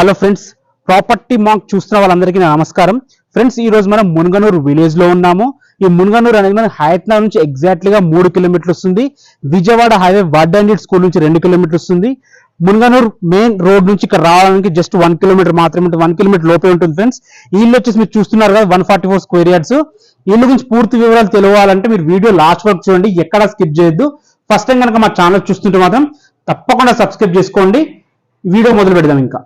Hello friends, property monk చూస్తున్న వాళ్ళందరికీ నమస్కారం. ఫ్రెండ్స్, ఈ రోజు మనం మునగనూరు విలేజ్ లో ఉన్నాము. ఈ మునగనూరు అనేది మన హయత్నగర్ నుంచి ఎగ్జాక్ట్లీగా 3 కిలోమీటర్లు వస్తుంది. విజయవాడ హైవే వడ్డండి స్కూల్ నుంచి 2 కిలోమీటర్లు వస్తుంది. మునగనూరు మెయిన్ రోడ్ నుంచి ఇక్కడ రావడానికి జస్ట్ 1 కిలోమీటర్ మాత్రమే, 1 కిలోమీటర్ లోపే ఉంటుంది. ఫ్రెండ్స్, ఈ ఇల్లు వచ్చేసి మీరు చూస్తున్నారు కదా 144 స్క్వేర్ యార్డ్స్. ఇల్లు గురించి పూర్తి వివరాలు తెలియాలంటే మీరు వీడియో లాస్ట్ వరకు చూడండి, ఎక్కడ స్కిప్ చేయొద్దు. ఫస్ట్ టైం కనుక మా ఛానల్ చూస్తుంటే మాత్రం తప్పకుండా సబ్స్క్రైబ్ చేసుకోండి. వీడియో మొదలు పెడదాం. ఇంకా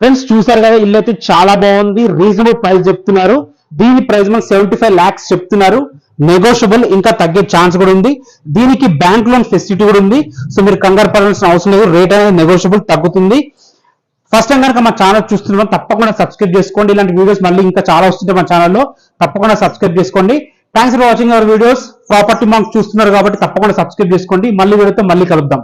ఫ్రెండ్స్, చూసారు కదా, ఇల్లు అయితే చాలా బాగుంది. రీజనబుల్ ప్రైస్ చెప్తున్నారు. దీని ప్రైస్ మనకు 75 lakhs చెప్తున్నారు. నెగోషియబుల్, ఇంకా తగ్గే ఛాన్స్ కూడా ఉంది. దీనికి బ్యాంక్ లోన్ ఫెసిలిటీ కూడా ఉంది. సో మీరు కంగారు పడాల్సిన అవసరం లేదు. రేట్ అనేది నెగోషియబుల్, తగ్గుతుంది. ఫస్ట్ టైం కనుక మా ఛానల్ చూస్తున్నాం తప్పకుండా సబ్స్క్రైబ్ చేసుకోండి. ఇలాంటి వీడియోస్ మళ్ళీ ఇంకా చాలా వస్తుంటాయి మా ఛానల్లో, తప్పకుండా సబ్స్క్రైబ్ చేసుకోండి. Thanks for watching our videos. Property monk చూస్తున్నారు కాబట్టి తప్పకుండా సబ్స్క్రైబ్ చేసుకోండి. మళ్ళీ వీడియోతో మళ్ళీ కలుద్దాం.